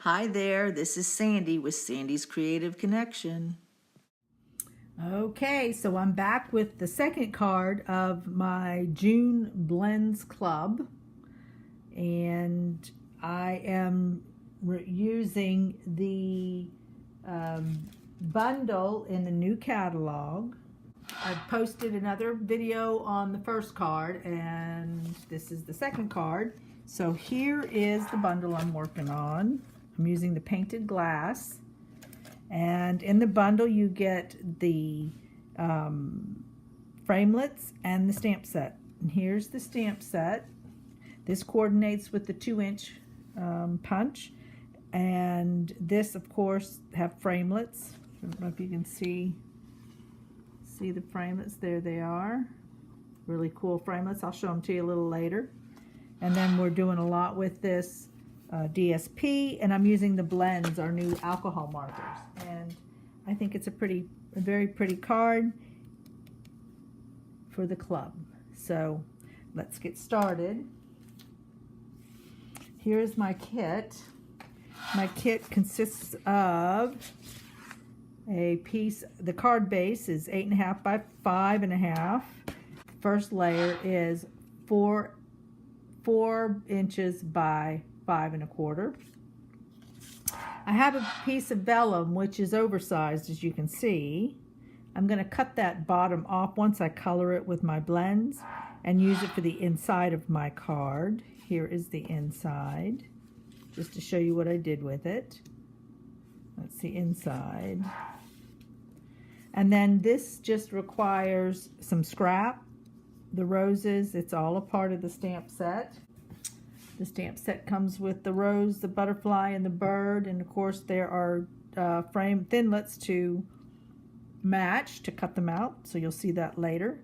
Hi there, this is Sandy with Sandy's Creative Connection. Okay, so I'm back with the second card of my June Blends Club, and I am using the bundle in the new catalog. I posted another video on the first card, and this is the second card. So here is the bundle I'm working on. I'm using the painted glass. And in the bundle you get the framelits and the stamp set. And here's the stamp set. This coordinates with the 2-inch punch. And this, of course, have framelits. I don't know if you can see the framelits. There they are. Really cool framelits. I'll show them to you a little later. And then we're doing a lot with this DSP, and I'm using the blends, our new alcohol markers, and I think it's a very pretty card for the club. So let's get started. Here's my kit. My kit consists of a piece. The card base is 8.5 by 5.5. First layer is 4 inches by 5.25. I have a piece of vellum which is oversized, as you can see. I'm going to cut that bottom off once I color it with my blends and use it for the inside of my card. Here is the inside, just to show you what I did with it. That's the inside. And then this just requires some scrap. The roses, it's all a part of the stamp set. The stamp set comes with the rose, the butterfly, and the bird, and of course there are frame thinlits to match to cut them out, so you'll see that later.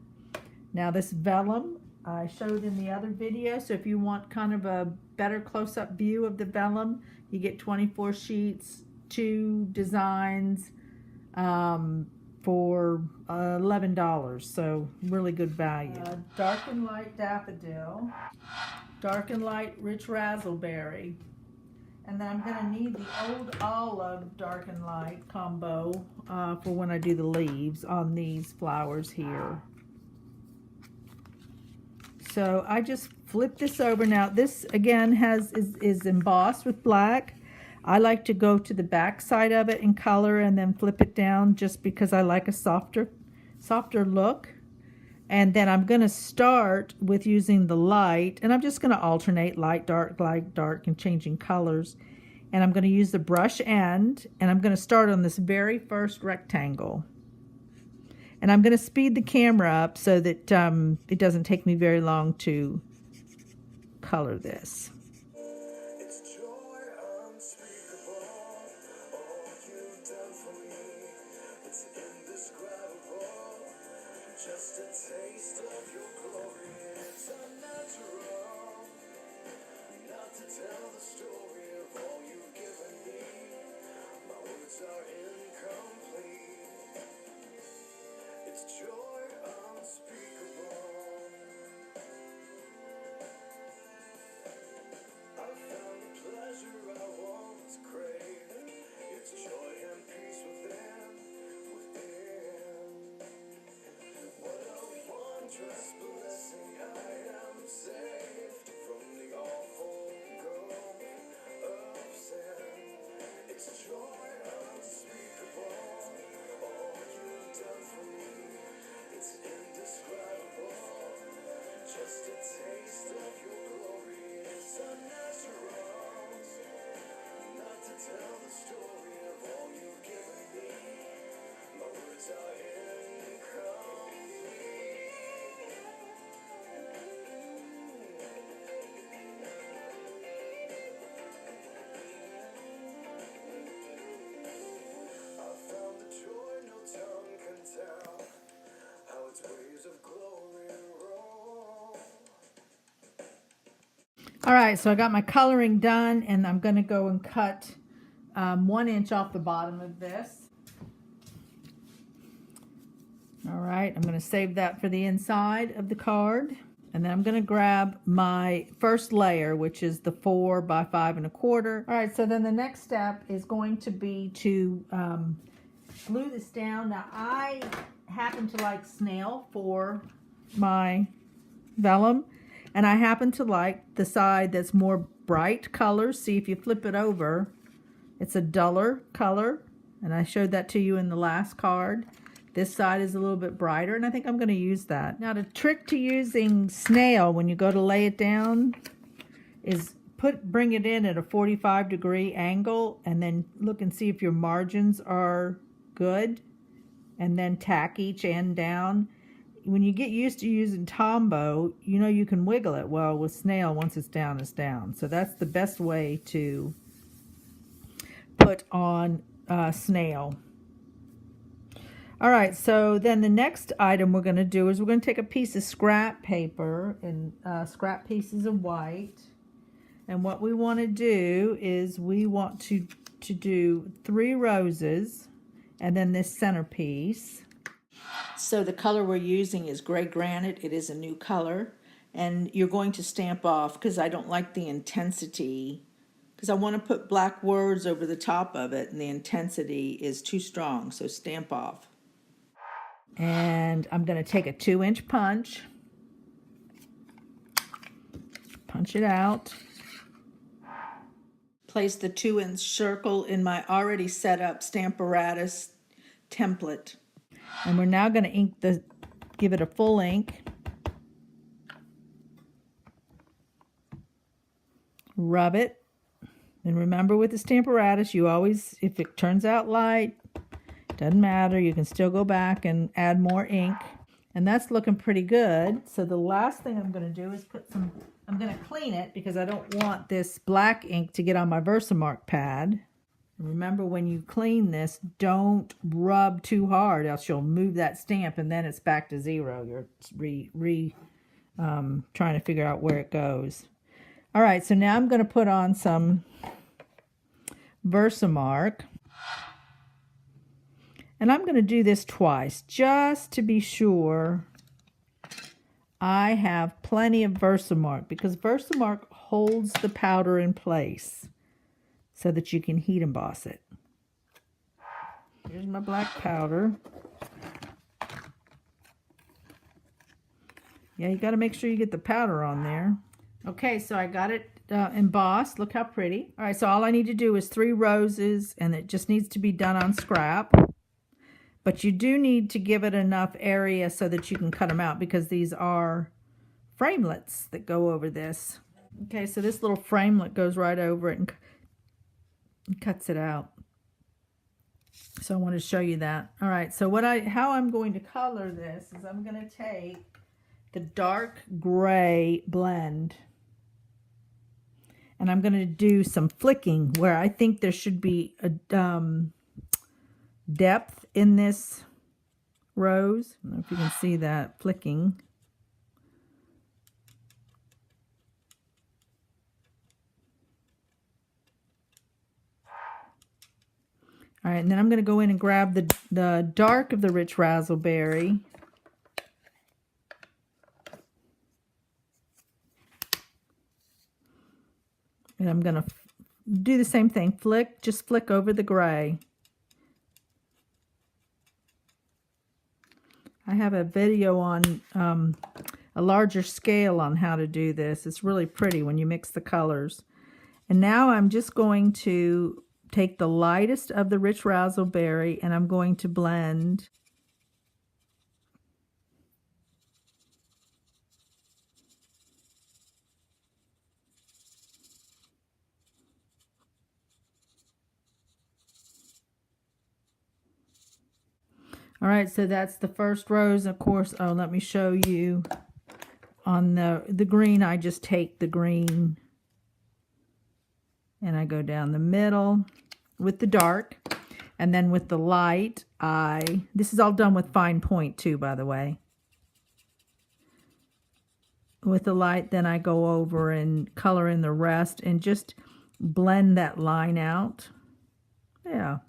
Now this vellum I showed in the other video, so if you want kind of a better close-up view of the vellum, you get 24 sheets, 2 designs for $11, so really good value. Dark and light daffodil. Dark and light rich razzleberry, and then I'm going to need the old olive dark and light combo for when I do the leaves on these flowers here. So I just flip this over. Now this again is embossed with black. I like to go to the back side of it and color and then flip it down, just because I like a softer look. And then I'm going to start with using the light, and I'm just going to alternate light, dark, and changing colors. And I'm going to use the brush end, and I'm going to start on this very first rectangle. And I'm going to speed the camera up so that it doesn't take me very long to color this. Just a taste of your glory, it's unnatural not to tell the story of all you've given me. My words are incomplete. It's joy unspeakable. I found the pleasure I once craved. It's joy and peace within. Just blessing, I am saved from the awful gulf of sin. It's joy unspeakable, all you've done for me. It's indescribable, just a taste of your glory. It's unnatural not to tell the story of all you've given me. My words are incomplete. All right, so I got my coloring done, and I'm going to go and cut 1 inch off the bottom of this. All right, I'm going to save that for the inside of the card. And then I'm going to grab my first layer, which is the 4 by 5 1/4. All right, so then the next step is going to be to glue this down. Now, I happen to like snail for my vellum, and I happen to like the side that's more bright colors. See, if you flip it over, it's a duller color, and I showed that to you in the last card. This side is a little bit brighter, and I think I'm going to use that. Now, the trick to using snail when you go to lay it down is bring it in at a 45-degree angle, and then look and see if your margins are good, and then tack each end down. When you get used to using Tombow, you know you can wiggle it. Well, with snail, once it's down, it's down. So that's the best way to put on snail. All right, so then the next item we're going to do is we're going to take a piece of scrap paper and scrap pieces of white. And what we want to do is we want to do 3 roses and then this centerpiece. So the color we're using is gray granite. It is a new color. And you're going to stamp off because I don't like the intensity, because I want to put black words over the top of it and the intensity is too strong. So stamp off. And I'm going to take a 2-inch punch, punch it out. Place the 2-inch circle in my already set up Stamparatus template. And we're now going to give it a full ink. Rub it. And remember, with the Stamparatus, you always, if it turns out light, doesn't matter, you can still go back and add more ink. And that's looking pretty good. So the last thing I'm going to do is I'm going to clean it because I don't want this black ink to get on my Versamark pad. Remember, when you clean this, don't rub too hard, else you'll move that stamp and then it's back to 0. You're trying to figure out where it goes. All right, so now I'm going to put on some Versamark. And I'm going to do this twice just to be sure I have plenty of Versamark, because Versamark holds the powder in place so that you can heat emboss it. Here's my black powder. Yeah, you got to make sure you get the powder on there. Okay, so I got it embossed. Look how pretty. All right, so all I need to do is 3 roses, and it just needs to be done on scrap. But you do need to give it enough area so that you can cut them out, because these are framelets that go over this. Okay, so this little framelit goes right over it and cuts it out. So I want to show you that. All right, so how I'm going to color this is I'm going to take the dark gray blend, and I'm going to do some flicking where I think there should be a depth in this rose. I don't know if you can see that flicking. All right, and then I'm going to go in and grab the dark of the rich razzleberry. And I'm going to do the same thing. Just flick over the gray. I have a video on a larger scale on how to do this. It's really pretty when you mix the colors. And now I'm just going to take the lightest of the rich razzleberry and I'm going to blend All right, so that's the first rose. Of course, let me show you. On the green, I just take the green and I go down the middle with the dark. And then with the light, this is all done with fine point too, by the way. With the light, then I go over and color in the rest and just blend that line out. Yeah.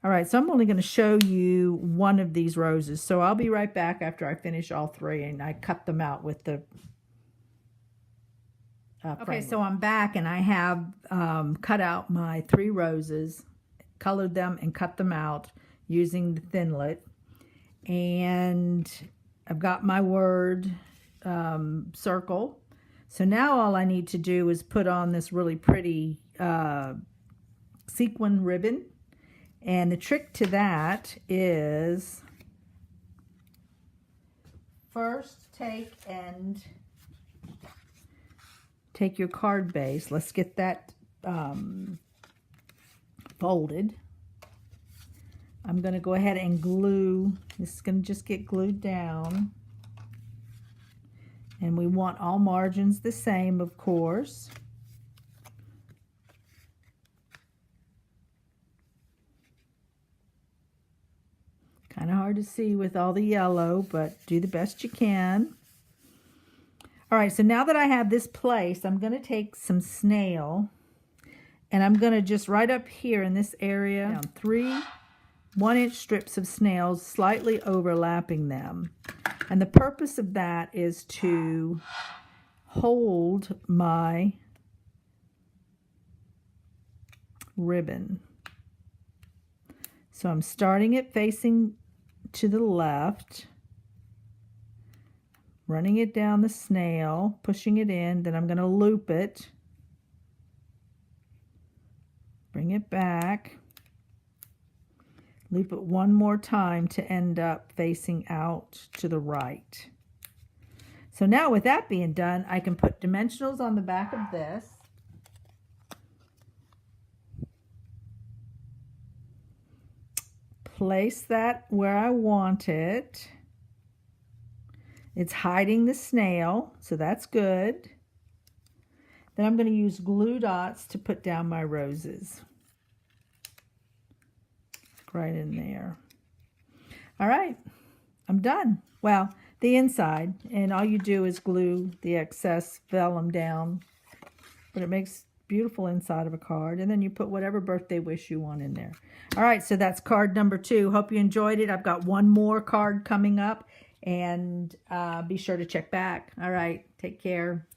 All right, so I'm only going to show you one of these roses. So I'll be right back after I finish all three and I cut them out with the Okay, so I'm back and I have cut out my 3 roses, colored them and cut them out using the Thinlit. And I've got my word circle. So now all I need to do is put on this really pretty sequin ribbon. And the trick to that is first take your card base. Let's get that folded. I'm going to go ahead and glue. This is going to just get glued down. And we want all margins the same, of course. Kind of hard to see with all the yellow, but do the best you can. All right, so now that I have this placed, I'm going to take some snail, and I'm going to just right up here in this area, down 3 1-inch strips of snails, slightly overlapping them. And the purpose of that is to hold my ribbon. So I'm starting it facing to the left, running it down the snail, pushing it in, then I'm going to loop it, bring it back, loop it one more time to end up facing out to the right. So now with that being done, I can put dimensionals on the back of this. Place that where I want it. It's hiding the snail, so that's good. Then I'm going to use glue dots to put down my roses. Right in there. All right, I'm done. Well, the inside, and all you do is glue the excess vellum down, but it makes beautiful inside of a card, and then you put whatever birthday wish you want in there. All right, so that's card number 2. Hope you enjoyed it. I've got one more card coming up, and be sure to check back. All right, take care.